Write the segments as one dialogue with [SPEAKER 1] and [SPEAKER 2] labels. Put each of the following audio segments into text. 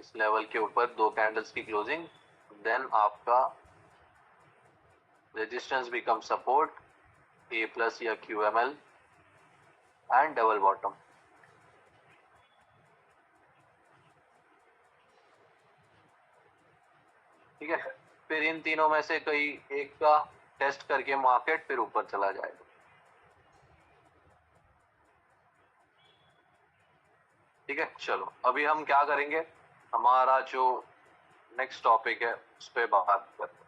[SPEAKER 1] इस लेवल के ऊपर 2 कैंडल्स की क्लोजिंग, देन आपका रेजिस्टेंस बिकम सपोर्ट ए प्लस या QML एंड डबल बॉटम। ठीक है, फिर इन तीनों में से कोई एक का टेस्ट करके मार्केट फिर ऊपर चला जाएगा। ठीक है, चलो अभी हम क्या करेंगे, हमारा जो नेक्स्ट टॉपिक है उस पर बात करते हैं।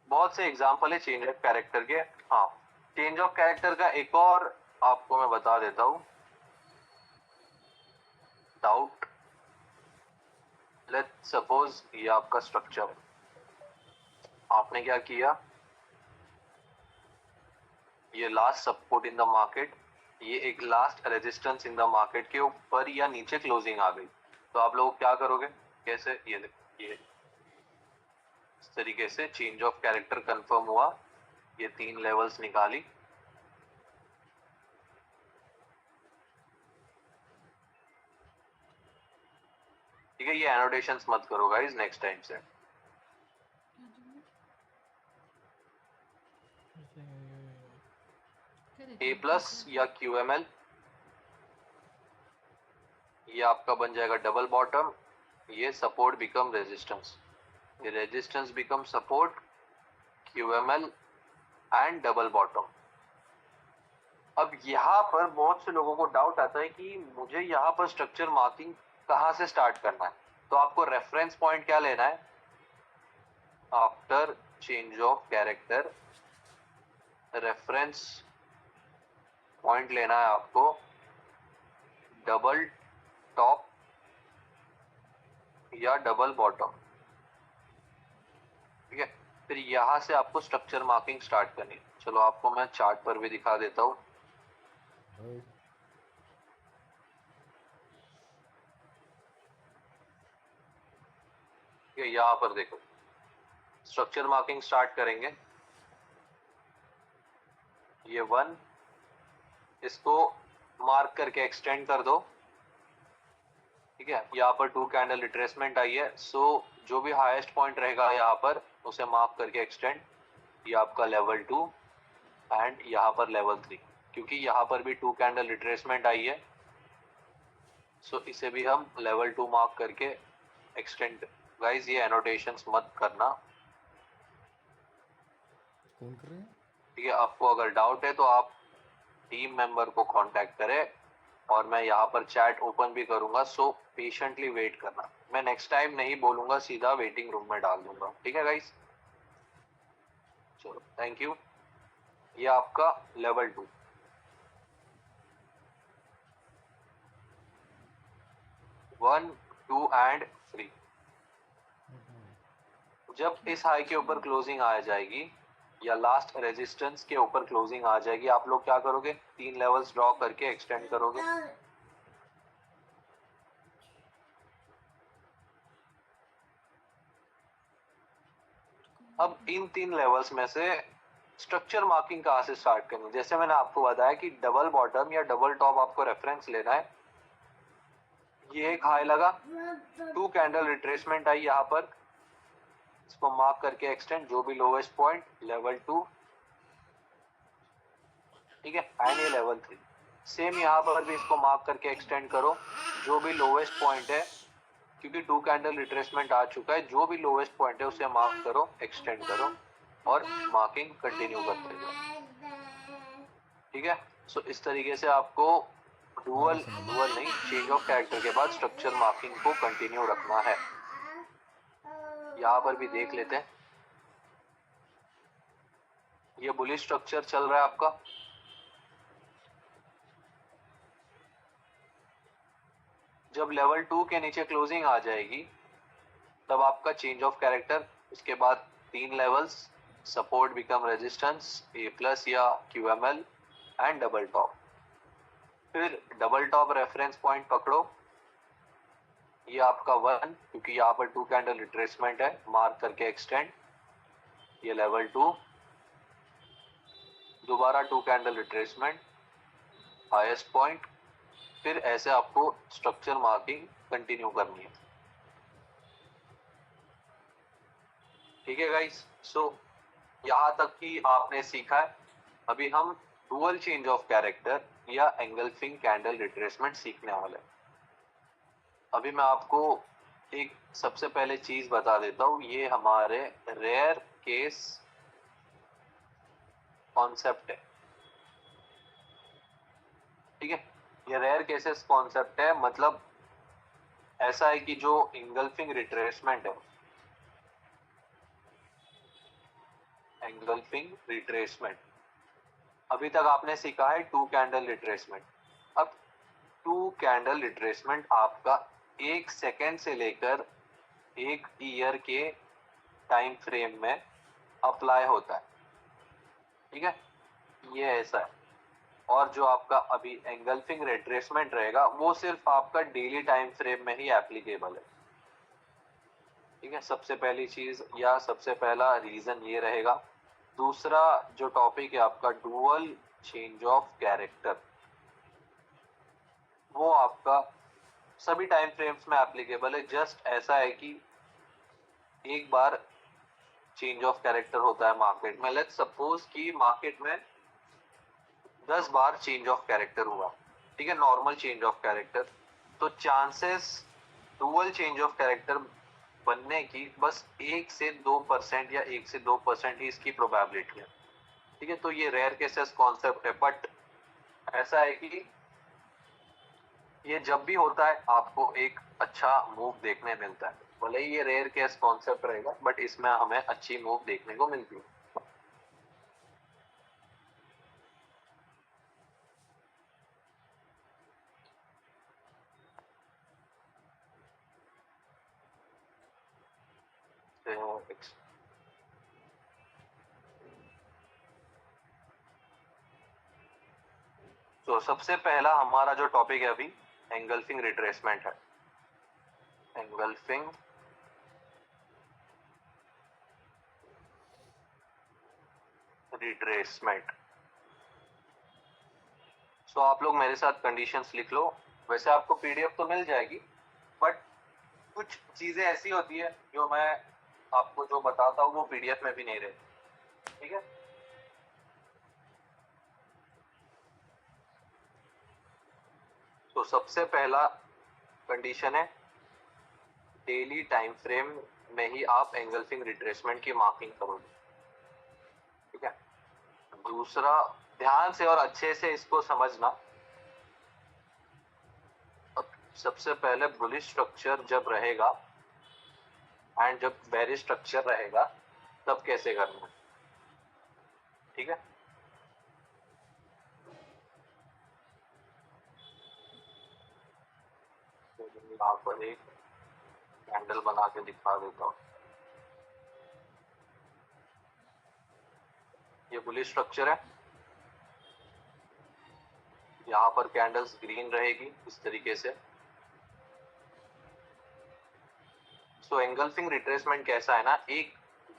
[SPEAKER 1] बहुत से एग्जाम्पल है चेंज ऑफ कैरेक्टर के। हाँ, चेंज ऑफ कैरेक्टर का एक और आपको मैं बता देता हूं, डाउट। लेट्स सपोज ये आपका स्ट्रक्चर, आपने क्या किया, ये last support in the market, ये एक last resistance in the market के ऊपर या नीचे क्लोजिंग आ गई, तो आप लोग क्या करोगे, कैसे, ये इस तरीके से चेंज ऑफ कैरेक्टर कंफर्म हुआ, ये 3 लेवल्स निकाली, ठीक है। ये एनोटेशंस मत करो गाइस नेक्स्ट टाइम से। ए प्लस या QML, ये आपका बन जाएगा डबल बॉटम, ये सपोर्ट बिकम रेजिस्टेंस, ये resistance become support, QML and double bottom. अब यहाँ पर बहुत से लोगों को डाउट आता है कि मुझे यहाँ पर स्ट्रक्चर मार्किंग कहाँ से स्टार्ट करना है, तो आपको रेफरेंस पॉइंट क्या लेना है, after change of character reference point लेना है आपको डबल टॉप या डबल बॉटम। ठीक है, फिर यहां से आपको स्ट्रक्चर मार्किंग स्टार्ट करनी है। चलो आपको मैं चार्ट पर भी दिखा देता हूं। यहां पर देखो, स्ट्रक्चर मार्किंग स्टार्ट करेंगे, ये 1, इसको मार्क करके एक्सटेंड कर दो। ठीक है, यहाँ पर 2 कैंडल रिट्रेसमेंट आई है, सो जो भी हाईएस्ट पॉइंट रहेगा यहाँ पर उसे मार्क करके एक्सटेंड, ये आपका लेवल 2 एंड यहाँ पर लेवल 3, क्योंकि यहाँ पर भी 2 कैंडल रिट्रेसमेंट आई है, सो इसे भी हम लेवल 2 मार्क करके एक्सटेंड। गाइस ये एनोटेशंस मत करना,
[SPEAKER 2] कौन कर रहे हैं?
[SPEAKER 1] ठीक है। आपको अगर डाउट है तो आप टीम मेंबर को कांटेक्ट करें, और मैं यहाँ पर चैट ओपन भी करूंगा, सो पेशेंटली वेट करना। मैं नेक्स्ट टाइम नहीं बोलूंगा, सीधा वेटिंग रूम में डाल दूंगा। ठीक है गाइस, चलो थैंक यू। ये आपका लेवल 2, 1, 2 एंड 3। जब इस हाई के ऊपर क्लोजिंग आ जाएगी या लास्ट रेजिस्टेंस के ऊपर क्लोजिंग आ जाएगी, आप लोग क्या करोगे, 3 लेवल्स ड्रॉ करके एक्सटेंड करोगे। अब इन 3 लेवल्स में से स्ट्रक्चर मार्किंग कहां से स्टार्ट करनी, जैसे मैंने आपको बताया कि डबल बॉटम या डबल टॉप आपको रेफरेंस लेना है। ये एक हाई लगा, 2 कैंडल रिट्रेसमेंट आई यहाँ पर, इसको मार्क करके एक्सटेंड, जो भी लोवेस्ट पॉइंट लेवल 2, ठीक है, एंड ये लेवल 3। सेम यहाँ पर भी इसको मार्क करके एक्सटेंड करो, जो भी लोवेस्ट पॉइंट है, क्योंकि 2 कैंडल रिट्रेसमेंट आ चुका है, जो भी लोवेस्ट पॉइंट है उसे मार्क करो, एक्सटेंड करो और मार्किंग कंटिन्यू करते जाओ। ठीक है, सो इस तरीके से आपको डुअल नहीं, चेंज ऑफ कैरेक्टर के बाद स्ट्रक्चर मार्किंग को कंटिन्यू रखना है। यहाँ पर भी देख लेते हैं, ये बुलिश स्ट्रक्चर चल रहा है आपका। जब लेवल 2 के नीचे क्लोजिंग आ जाएगी तब आपका चेंज ऑफ कैरेक्टर, उसके बाद 3 लेवल्स, सपोर्ट बिकम रेजिस्टेंस, ए प्लस या QML एंड डबल टॉप। फिर डबल टॉप रेफरेंस पॉइंट पकड़ो, ये आपका 1, क्योंकि यहाँ पर 2 कैंडल रिट्रेसमेंट है, मार्क करके एक्सटेंड, ये लेवल 2, दोबारा 2 कैंडल रिट्रेसमेंट, हाईएस्ट पॉइंट, फिर ऐसे आपको स्ट्रक्चर मार्किंग कंटिन्यू करनी है। ठीक है गाइस, सो यहाँ तक कि आपने सीखा है। अभी हम डुअल चेंज ऑफ कैरेक्टर या एंगल्फिंग कैंडल रिट्रेसमेंट सीखने वाले हैं। अभी मैं आपको एक सबसे पहले चीज बता देता हूँ, ये हमारे रेयर केस कॉन्सेप्ट है। ठीक है, ये रेयर केसेस कॉन्सेप्ट है, मतलब ऐसा है कि जो एंगल्फिंग रिट्रेसमेंट है, एंगल्फिंग रिट्रेसमेंट, अभी तक आपने सीखा है टू कैंडल रिट्रेसमेंट। अब टू कैंडल रिट्रेसमेंट आपका 1 सेकेंड से लेकर 1 ईयर के टाइम फ्रेम में अप्लाई होता है। ठीक है, ये ऐसा है। और जो आपका अभी एंगल्फिंग रिट्रेसमेंट रहेगा वो सिर्फ आपका डेली टाइम फ्रेम में ही एप्लीकेबल है। ठीक है, सबसे पहली चीज या सबसे पहला रीजन ये रहेगा। दूसरा जो टॉपिक है आपका डुअल चेंज ऑफ कैरेक्टर, वो आपका सभी टाइम फ्रेम्स में एप्लीकेबल है। जस्ट ऐसा है कि एक बार चेंज ऑफ कैरेक्टर होता है मार्केट में, लेट्स सपोज कि मार्केट में 10 बार चेंज ऑफ कैरेक्टर हुआ, ठीक है, नॉर्मल चेंज ऑफ कैरेक्टर, तो chances dual change of character बनने की बस 1 से 2% या 1 से 2% ही इसकी प्रोबेबिलिटी है। ठीक है, तो ये रेयर केसेस कॉन्सेप्ट है, बट ऐसा है कि ये जब भी होता है आपको एक अच्छा मूव देखने मिलता है। भले ही ये रेयर केस कॉन्सेप्ट रहेगा, बट इसमें हमें अच्छी मूव देखने को मिलती है। तो सबसे पहला हमारा जो टॉपिक है अभी एंगल्फिंग रिट्रेसमेंट है। Engulfing retracement. सो आप लोग मेरे साथ कंडीशंस लिख लो। वैसे आपको पीडीएफ तो मिल जाएगी, बट कुछ चीजें ऐसी होती है जो मैं आपको जो बताता हूँ वो पीडीएफ में भी नहीं रहती। ठीक है, तो सबसे पहला कंडीशन है डेली टाइम फ्रेम में ही आप एंगल्फिंग रिट्रेसमेंट की मार्किंग करोगे। ठीक है, दूसरा, ध्यान से और अच्छे से इसको समझना। अब सबसे पहले बुलिश स्ट्रक्चर जब रहेगा एंड जब बेरिश स्ट्रक्चर रहेगा तब कैसे करना है। ठीक है, तो यहाँ पर एक कैंडल बना के दिखा देता हूँ। ये बुलिश स्ट्रक्चर है, यहाँ पर कैंडल्स ग्रीन रहेगी इस तरीके से। सो एंगल्फिंग रिट्रेसमेंट कैसा है ना, एक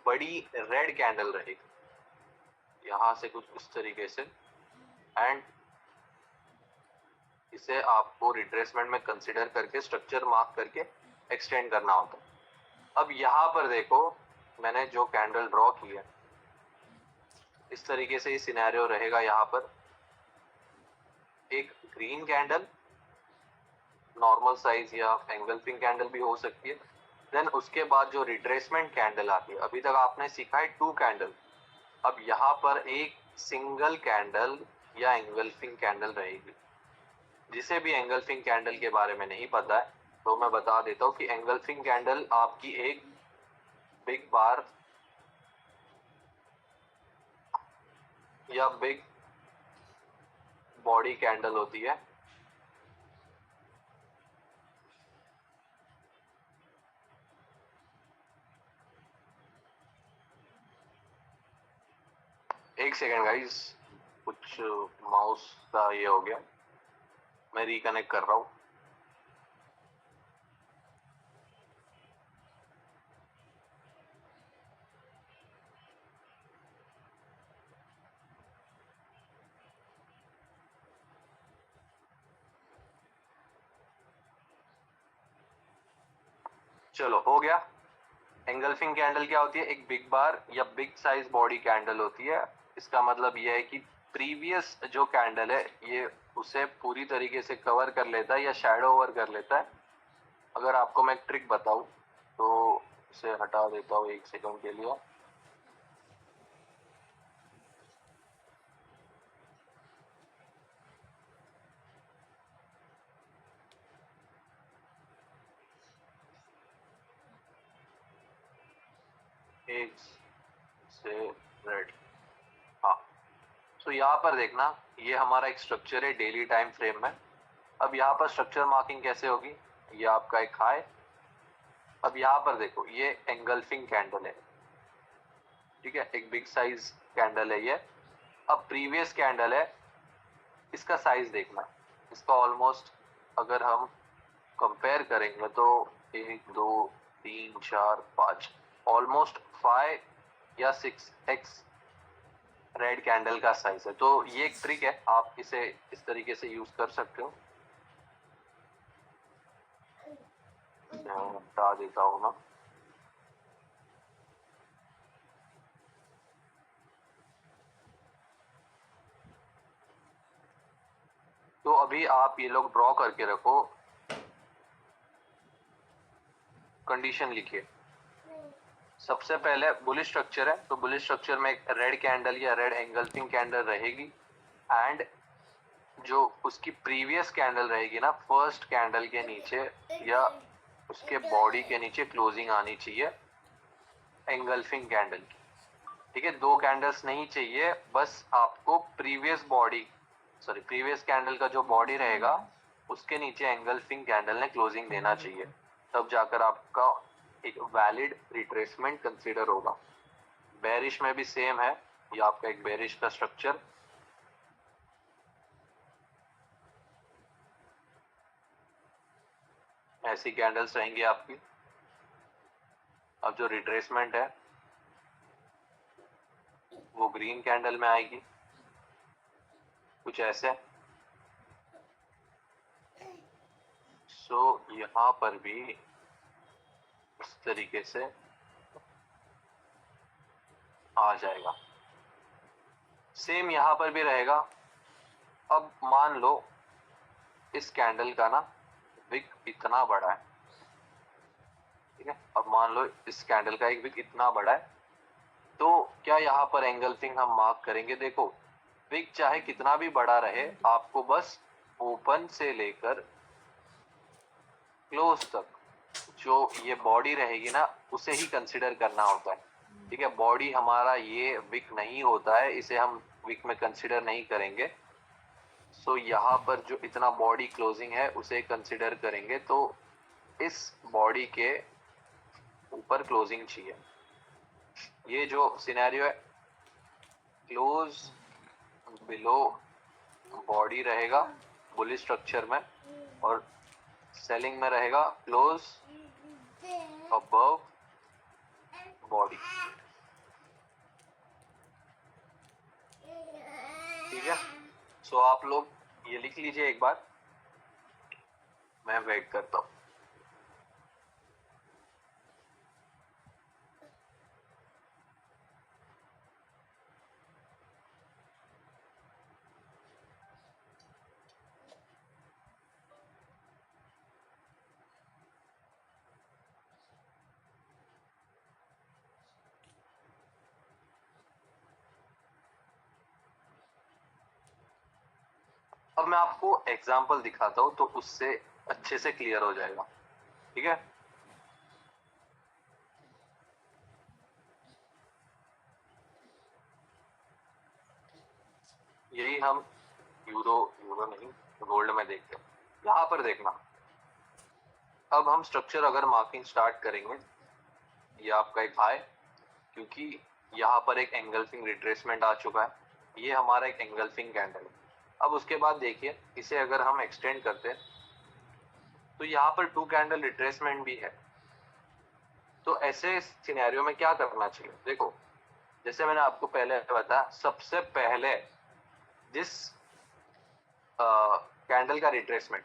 [SPEAKER 1] बड़ी रेड कैंडल रहेगी यहाँ से कुछ इस तरीके से, एंड इसे आपको रिट्रेसमेंट में कंसिडर करके स्ट्रक्चर मार्क करके एक्सटेंड करना होता है। अब यहाँ पर देखो, मैंने जो कैंडल ड्रॉ की है इस तरीके से ही सिनेरियो रहेगा। यहाँ पर एक ग्रीन कैंडल, नॉर्मल साइज या एंगल्फिंग कैंडल भी हो सकती है। देन उसके बाद जो रिट्रेसमेंट कैंडल आती है, अभी तक आपने सीखा है टू कैंडल, अब यहाँ पर एक सिंगल कैंडल या एंगल्फिंग कैंडल रहेगी। जिसे भी एंगल्फिंग कैंडल के बारे में नहीं पता है तो मैं बता देता हूँ कि एंगल्फिंग कैंडल आपकी एक बिग बार या बिग बॉडी कैंडल होती है। एक सेकेंड गाइस, कुछ माउस का ये हो गया, मैं रिकनेक्ट कर रहा हूँ। चलो हो गया। एंगल्फिंग कैंडल क्या होती है? एक बिग बार या बिग साइज बॉडी कैंडल होती है। इसका मतलब यह है कि प्रीवियस जो कैंडल है ये उसे पूरी तरीके से कवर कर लेता है या शैडो ओवर कर लेता है। अगर आपको मैं एक ट्रिक बताऊं तो इसे हटा देता हूँ 1 सेकंड के लिए। एक से रेड, हाँ। तो यहाँ पर देखना, ये हमारा एक स्ट्रक्चर है डेली टाइम फ्रेम में। अब यहाँ पर स्ट्रक्चर मार्किंग कैसे होगी? ये आपका एक हाई। अब यहाँ पर देखो, ये एंगल्फिंग कैंडल है, ठीक है, एक बिग साइज कैंडल है ये। अब प्रीवियस कैंडल है, इसका साइज देखना, इसका ऑलमोस्ट अगर हम कंपेयर करेंगे तो 1 2 3 4 5 ऑलमोस्ट 5 या 6x रेड कैंडल का साइज है। तो ये एक ट्रिक है, आप इसे इस तरीके से यूज कर सकते हो। बता देता हूँ मैं। तो अभी आप ये लोग ड्रॉ करके रखो, कंडीशन लिखिए। सबसे पहले बुलिश स्ट्रक्चर है, तो बुलिश स्ट्रक्चर में एक रेड कैंडल या रेड एंगल्फिंग कैंडल रहेगी, एंड जो उसकी प्रीवियस कैंडल रहेगी ना, फर्स्ट कैंडल के नीचे या उसके बॉडी के नीचे क्लोजिंग आनी चाहिए एंगल्फिंग कैंडल की, ठीक है। 2 कैंडल्स नहीं चाहिए, बस आपको प्रीवियस कैंडल का जो बॉडी रहेगा उसके नीचे एंगल्फिंग कैंडल ने क्लोजिंग देना चाहिए, तब जाकर आपका एक वैलिड रिट्रेसमेंट कंसीडर होगा। बेरिश में भी सेम है, ये आपका एक बेरिश का स्ट्रक्चर। ऐसी कैंडल्स रहेंगी आपकी। अब जो रिट्रेसमेंट है वो ग्रीन कैंडल में आएगी, कुछ ऐसे। सो यहाँ पर भी इस तरीके से आ जाएगा, सेम यहाँ पर भी रहेगा। अब मान लो इस कैंडल का ना विक इतना बड़ा है, ठीक है। अब मान लो इस कैंडल का एक विक इतना बड़ा है, तो क्या यहाँ पर एंगल्फिंग हम मार्क करेंगे? देखो, विक चाहे कितना भी बड़ा रहे, आपको बस ओपन से लेकर क्लोज तक जो ये बॉडी रहेगी ना उसे ही कंसिडर करना होता है, ठीक है। बॉडी हमारा ये विक नहीं होता है, इसे हम विक में कंसिडर नहीं करेंगे। सो यहाँ पर जो इतना बॉडी क्लोजिंग है उसे कंसिडर करेंगे, तो इस बॉडी के ऊपर क्लोजिंग चाहिए। ये जो सिनेरियो है, क्लोज बिलो बॉडी रहेगा बुलिश स्ट्रक्चर में, और सेलिंग में रहेगा क्लोज अबव बॉडी, ठीक है। सो आप लोग ये लिख लीजिए एक बार, मैं वेट करता हूँ। अब मैं आपको एग्जांपल दिखाता हूँ तो उससे अच्छे से क्लियर हो जाएगा, ठीक है। यही हम यूरो नहीं, गोल्ड में देखते हैं। यहाँ पर देखना, अब हम स्ट्रक्चर अगर मार्किंग स्टार्ट करेंगे, ये आपका एक हाई, क्योंकि यहाँ पर एक एंगल्फिंग रिट्रेसमेंट आ चुका है, ये हमारा एक एंगल्फिंग कैंडल है। अब उसके बाद देखिए, इसे अगर हम एक्सटेंड करते हैं तो यहाँ पर 2 कैंडल रिट्रेसमेंट भी है। तो ऐसे सिनेरियो में क्या करना चाहिए? देखो, जैसे मैंने आपको पहले बताया, सबसे पहले जिस कैंडल का रिट्रेसमेंट